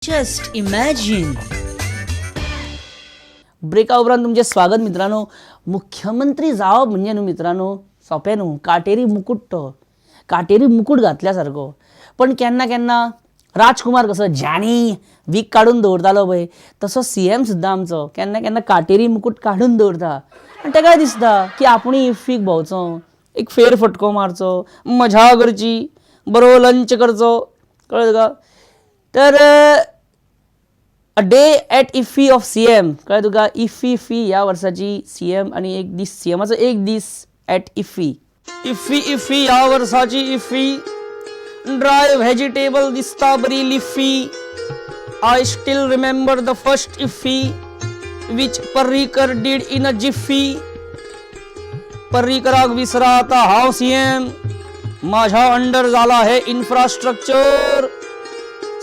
Just imagine. ब्रेका उपरांत तुमचे स्वागत मित्रांनो. मुख्यमंत्री जावप म्हणजे न्हू मित्रांनो सोंपें न्हू. काटेरी मुकुट तो काटेरी मुकुट घातल्यासारको. पण केन्ना केन्ना राजकुमार कसो ज्यांनी वीक काडून दवरतालो पळय तसो CM सुद्दां आमचो केन्ना केन्ना काटेरी मुकुट काडून दवरता. आनी ताका दिसता की आपुणूय इफ्फीक भोंवचो, एक फेर फटको मारचो, मजा करची, बरो लंच करचो. कळ्ळें तुका. तर a day at IFFI of CM कळ्ळें तुका. इफ्फी ह्या वर्साची CM आनी एक दीस CMाचो एक दीस एट इफ्फी. इफ्फी ह्या वर्साची इफ्फी. ड्राय व्हेजिटेबल दिसता बरी लिफ्फी. I still remember the first IFFI which Parrikar did in a jiffy. पर्रीकराक विसरा आता हांव CM. माझ्या अंडर झाला हे इन्फ्रास्ट्रक्चर.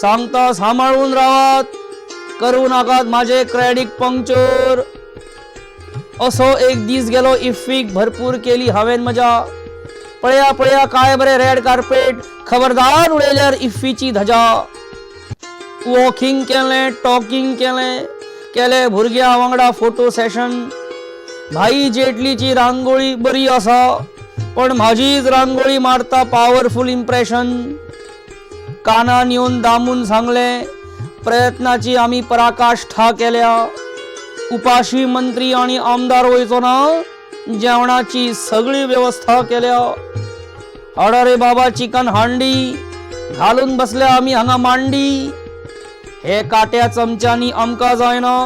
सांगता सांभाळून राहात, करू नाकात माझे क्रेडिट पंक्चर. असो एक दीस गेलो इफ्फीक, भरपूर केली हांवेन मजा. पळया पळया काय बरे रेड कार्पेट, खबरदार उडयल्यार इफ्फीची धजा. वॉकिंग केलें, टॉकिंग केलें भुरग्यां वांगडा फोटो सेशन. भाई जेटलीची रांगोळी बरी आसा, पण म्हाजीच रांगोळी मारता पॉवरफुल इम्प्रेशन. कानान येवन दामून सांगलें, प्रयत्नाची आमी पराकाष्ठा केल्या. उपाशी मंत्री आणि आमदार वयचो ना, जेवणाची सगळी व्यवस्था केल्या. हाडा रे बाबा चिकन हांडी, घालून बसल्या आमी हांगा मांडी. हे काट्या चमच्यांनी आमकां जायना,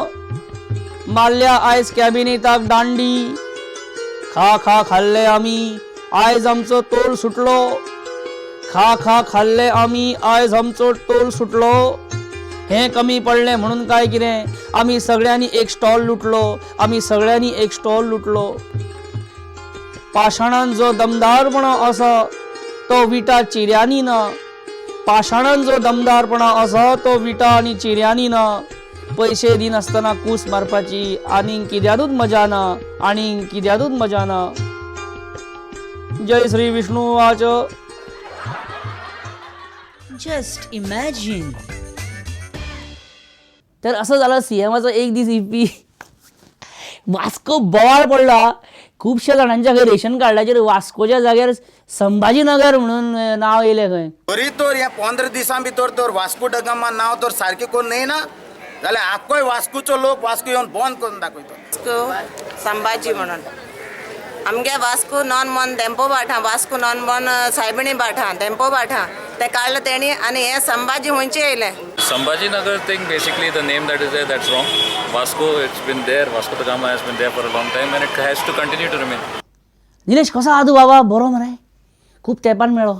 मारल्या आयज कॅबिनेटाक दांडी. खा खाल्ले आमी, आयज आमचो तोल सुटलो. खा खाल्ले आमी, आयज आमचो तोल सुटलो. हे कमी पडले म्हणून काय कितें, आमी सगळ्यांनी एक स्टॉल लुटलो. पाषाणान जो दमदारपणा आसा तो विटा चिऱ्यांनी ना. पाषाणान जो दमदारपणा आसा तो विटा आनी चिऱ्यांनी ना. पैसे दिनासतना कूस मारपाची आनीक कित्यातूच मजा ना. जय श्री विष्णू वाच. Just imagine. तर असं झालं CMाचो एक दीस इफ्फी. वास्को बोवाळ पडला. खुबश्या जाणांच्या खंय रेशन कार्डाचेर वास्कोच्या जाग्यार संभाजीनगर म्हणून नाव येयलें खंय. तरी तर ह्या 15 दिसां भितर तर वास्को ड गामा नांव तर सारकें करून येयना जाल्यार आख्खोय वास्कोचो लोक वास्को येवन बंद करून दाखयता. वास्को संभाजी म्हणून आमगे वास्को नॉन मन देंपो बाठा, वास्को नॉन मन सायबिणी बाठा, देंपो बाठा ते काडलं तेणी आनी हे संभाजी हुंयचे येयले. Sambhajinagar thing, basically the name that is there, that's wrong. Vasco, it's been there. Vasco da Gama has been there for a long time and it has to continue to remain. Nilesh कसा आहा तूं बाबा. बरो मरे, खूब तेंपान मेळ्ळो.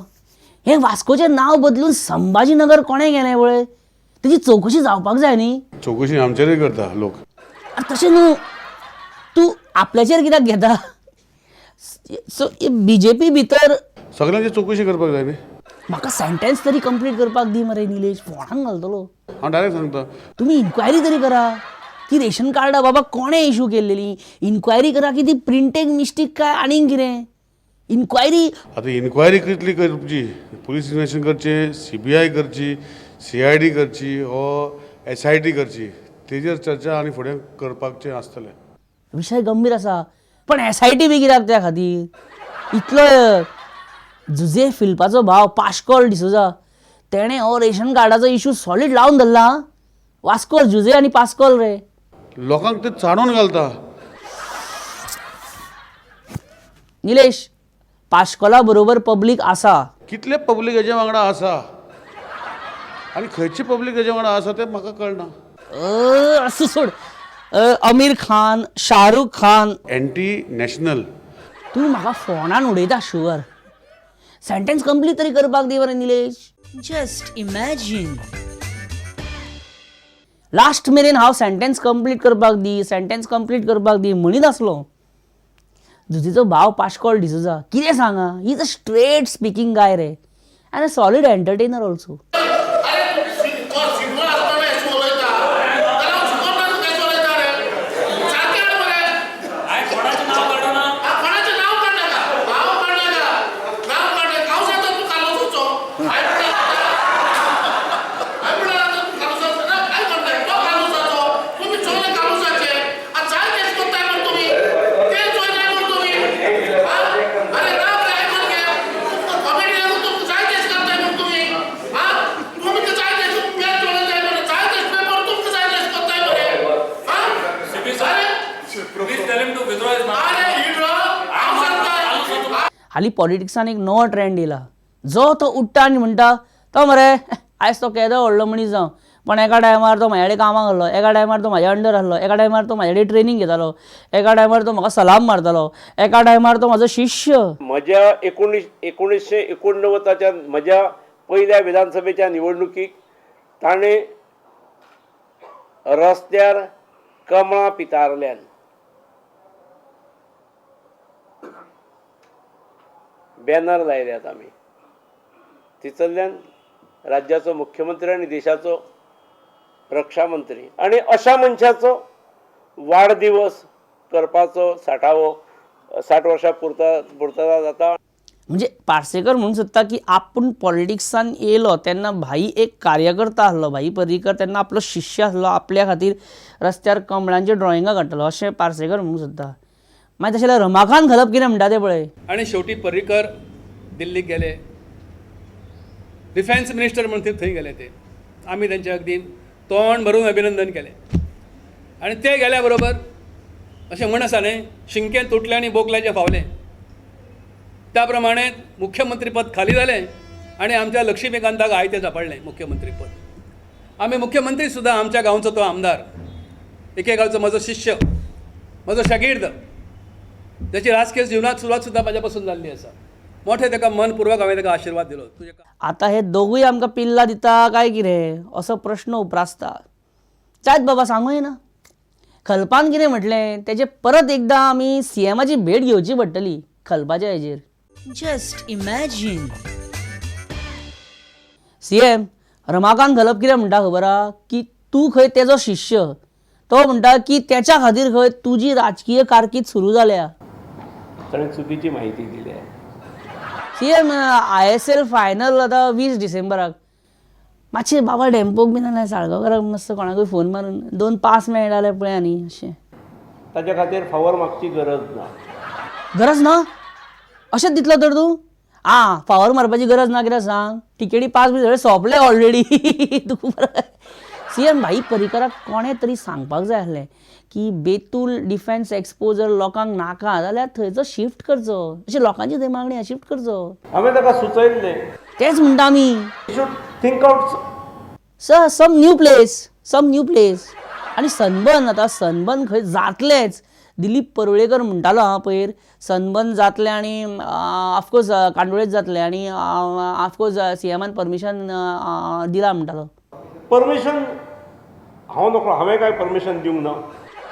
हे वास्कोचें नांव बदलून संभाजीनगर कोणें केलें पळय, तेजी चवकशी जावपाक जाय न्ही. चवकशी आमचेरय करता लोक. तशें न्हू, तूं आपल्याचेर कित्याक घेता. सो BJP भितर सगळ्यांची चवकशी करपाक जाय न्ही. म्हाका सेंटेन्स तरी कंप्लीट करपाक दी मरे निलेश. फोणाक घालतलो. हांव डायरेक्ट सांगता, तुम्ही इन्क्वायरी तरी करा की रेशन कार्डा बाबा कोणें इशू केल्लेली. इन्क्वायरी करा की ती प्रिंटेक मिस्टेक काय आनीक कितें. इन्क्वायरी आतां इन्क्वायरी कितली करची, पुलीस इन्व्हेस्टिगेशन करचें, CBI करची, CID करची ओ SIT करची, तेजेर चर्चा आनी फुडें करपाचें आसतलें. विशय गंभीर आसा. पण SIT बी कित्याक त्या खातीर. इतलो जुजे फिल्पाचो भाव पाश्कोल डिसोजा तेणें हो रेशन कार्डाचो इशू सॉलीड लावन धरला. वास्कोर जुजे आनी पास्कोल रे. लोकांक ते चाडून घालता. निलेश, पाश्कोला बरोबर पब्लीक आसा. कितले पब्लीक हेजे वांगडा आसा आनी खंयचे पब्लीक हेजे वांगडा आसा तें म्हाका कळना. असो सोड. आमिर खान, शाहरुख खान. Anti national. तूं म्हाका फोनान उडयता शुअर. सेंटेन्स कंप्लीट तरी करपाक दी बरें निलेश. Just imagine. लास्ट मेरेन हांव सेंटेन्स कंप्लीट करपाक दी म्हणीत आसलो. जुजेचो भाव पाश्कोल डिसोजा कितें सांगा. He is a straight speaking guy ray end a solid entertainer also. हाली पॉलिटिक्सान एक नवो ट्रेंड येयला. जो तो उठ्ठा आनी म्हणटा तो मरे आयज तो केदो व्हडलो मनीस जावं, पण एका टायमार तो म्हाज्या कडेन कामाक आहलो, एका टायमार तो म्हाज्या अंडर आहलो, एका टायमार तो म्हाज्या कडेन ट्रेनींग घेतालो, एका टायमार तो म्हाका सलाम मारतालो, एका टायमार तो म्हाजो शिष्य. म्हज्या 1989 म्हज्या पयल्या विधानसभेच्या निवडणुकीक ताणें रस्त्यार कमळां पितारल्यान बॅनर लायल्यात आमी. थिचल्ल्यान राज्याचो मुख्यमंत्री आनी देशाचो रक्षा मंत्री आनी अशा मनशाचो वाडदिवस करपाचो 60 वर्सां पुर्तता जाता. म्हणजे पार्सेकर म्हणून सोदता की आपूण पॉलिटिक्सान येयलो तेन्ना भाई एक कार्यकर्ता आहलो, भाई पर्रीकर तेन्ना आपलो शिष्य आहलो, आपल्या खातीर रस्त्यार कमळांचे ड्रॉइंगां काडटालो अशें पार्सेकर म्हणून सोदता. मागीर तशें जाल्यार रमाकांत घालप कितें म्हणटा तें पळय. आणि शेवटी पर्रीकर दिल्लीक गेले, डिफेन्स मिनिस्टर म्हणून थंय गेले ते. आमी तेंचे अगदी तोंड भरून अभिनंदन केलें. आनी ते गेल्या बरोबर अशें म्हण आसा न्ही, शिंकें तुटलें आनी बोकल्याचें फावलें. त्या प्रमाणे मुख्यमंत्री पद खाली जालें आनी आमच्या लक्ष्मीकांताक आयतें सांपडलें मुख्यमंत्री पद. आमी मुख्यमंत्री सुद्दां आमच्या गांवचो तो आमदार, एके गांवचो म्हजो शिष्य, म्हजो शागिर्द, त्याची राजकीय जिवनात सुरवात सुद्दां म्हाज्या पासून जाल्ली आसा. मोठे ताका मनपूर्वक हांवें ताका आशिर्वाद दिलो. आतां हे दोगूय आमकां पिल्ला दिता काय कितें असो प्रश्न उप्रासता. चाच बाबा सांगूय ना. खलपान कितें म्हटलें तेजे परत एकदां आमी सीएमाची भेट घेवची पडटली खलपाच्या हेजेर. Just imagine. सीएम रमाकांत घालप कितें म्हणटा खबर आहा की तूं खंय तेजो शिष्य. तो म्हणटा की त्याच्या खातीर खंय तुजी राजकीय कारकीर्द सुरू जाल्या. ताणें चुकीची म्हायती दिली. सीएम ISL फायनल आतां 20 डिसेंबराक. मातशें बाबा डॅम्पोक बीन जाल्यार साळगांवकाराक मातसो कोणाकूय फोन मारून 2 पास मेळ्ळे जाल्यार पळया न्ही अशें. ताच्या खातीर फावोर मागची गरज ना. गरज ना अशेंच दितलो तर तूं? फावर मारपाची गरज ना कित्याक सांग, टिकेटी पास बी सगळे सोंपले ऑलरेडी. सीएम भाई पर्रीकराक कोणें तरी सांगपाक जाय आसलें की बेतूल डिफेन्स एक्सपोजर लोकांक नाका जाल्यार थंयचो शिफ्ट करचो. अशें लोकांची थंय मागणी आहा, शिफ्ट करचो. हांवें ताका सुचयल्लें, तेच म्हणटा आमी. You should think out some new place. आनी सनबर्न आतां सनबर्न खंय जातलेंच. दिलीप परुळेकर म्हणटालो पयर सनबर्न जातलें आनी ऑफकोर्स कांदोळेच जातलें आनी ऑफकोर्स सीएमान परमिशन दिला म्हणटालो. परमिशन हांव नकळो, हांवें काय परमिशन दिवंक ना.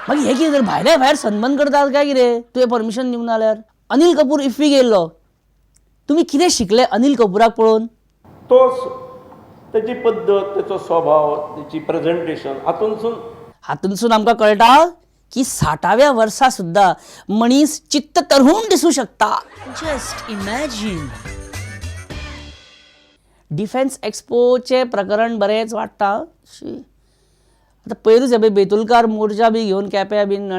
मागीर हे कितें तर भायल्या भायर सनबर्न करतात काय कितें तुवें परमिशन दिवंक ना जाल्यार? अनिल कपूर इफ्फीक येयल्लो. तुमी कितें शिकले अनिल कपुराक पळोवन? तो तेची पद्दत, तेचो स्वभाव, तेची प्रेझेंटेशन हातूंतसून आमकां कळटा की 60व्या वर्सा सुद्दां मनीस चित्त तरहून दिसूं शकता. Just imagine. डिफेन्स एक्सपोचे प्रकरण बरेंच वाडटा. आतां पयरूच हे बेतुलकार मोर्चा बी घेवन केप्यां बीन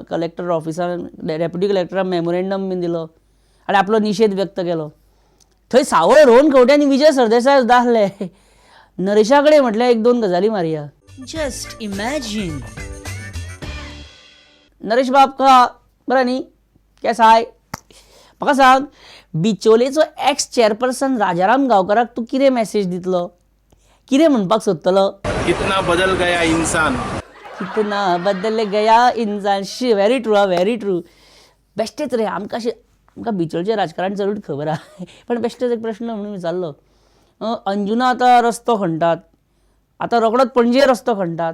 कलेक्टर ऑफिसान डेप्युटी कलेक्टरान मेमोरेंडम बीन दिलो आनी आपलो निशेध व्यक्त केलो. थंय सावळ रोहन खंवटे आनी विजय सरदेसाय सुद्दां आसले. नरेशा कडेन म्हटलें 1-2 गजाली मारया. Just imagine. नरेश बाब का बरं न्ही केस हाय. म्हाका सांग बिचोलेचो एक्स चेअरपर्सन राजाराम गांवकाराक तूं कितें मॅसेज दितलो? कितें म्हणपाक सोदतलो? कितना बदल गया इंसान. कितना बदल गया इंसान. Very true. बेश्टेच रे. आमकां बिचोलचें राजकारण चलूच खबर आहा, पण बेश्टेच एक प्रश्न म्हणून विचारलो. अंजुना आतां रस्तो खणटात, आतां रोखडोच पणजे रस्तो खणटात,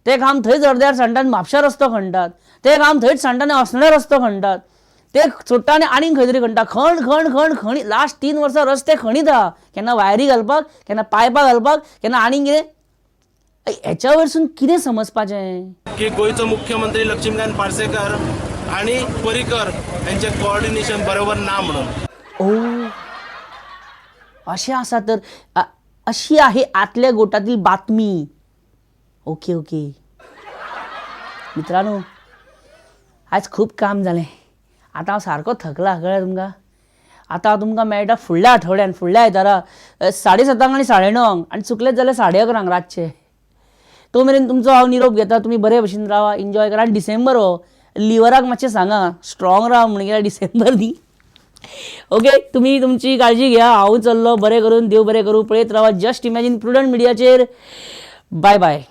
ते काम थंयच अर्द्यार सांडटात म्हापशा रस्तो खणटात, ते काम थंयच सांडटा आनी अस्नोड्या रस्तो खणटात, ते सोडटा आनी आनीक खंय तरी खणटा. खणी लास्ट 3 वर्सां रस्ते खणीता. केन्ना वायरी घालपाक, केन्ना पायपां घालपाक, केन्ना आनीक कितें. हेच्या वयरसून कितें समजपाचें की गोंयचो मुख्यमंत्री लक्ष्मीकांत पार्सेकर आणि पर्रीकर यांचे कोऑर्डिनेशन बरोबर ना म्हणून. अशें आसा तर अशी आहे आतल्या गोटातील बातमी. ओके मित्रांनो, आज खूब काम जालें. आतां हांव सारको थकला कळ्ळें तुमकां. आतां हांव तुमकां मेळटा फुडल्या आठवड्यान, फुडल्या आयतारा 7:30 आनी 9:30 आनी चुकलेंच जाल्यार 11:30 रातचे. तो मेरेन तुमचो हांव निरोप घेता. तुमी बरे भशेन रावा, एन्जॉय करा. आनी डिसेंबर हो लिव्हराक मातशें सांगा स्ट्रॉंग राव म्हणून, डिसेंबर न्ही ओके, तुम्ही तुमची काळजी घ्या. हांव चल्लो, बरें करून, देव बरें करूं. पळयत रावा जस्ट इमॅजिन प्रुडंट मिडियाचेर. Bye bye.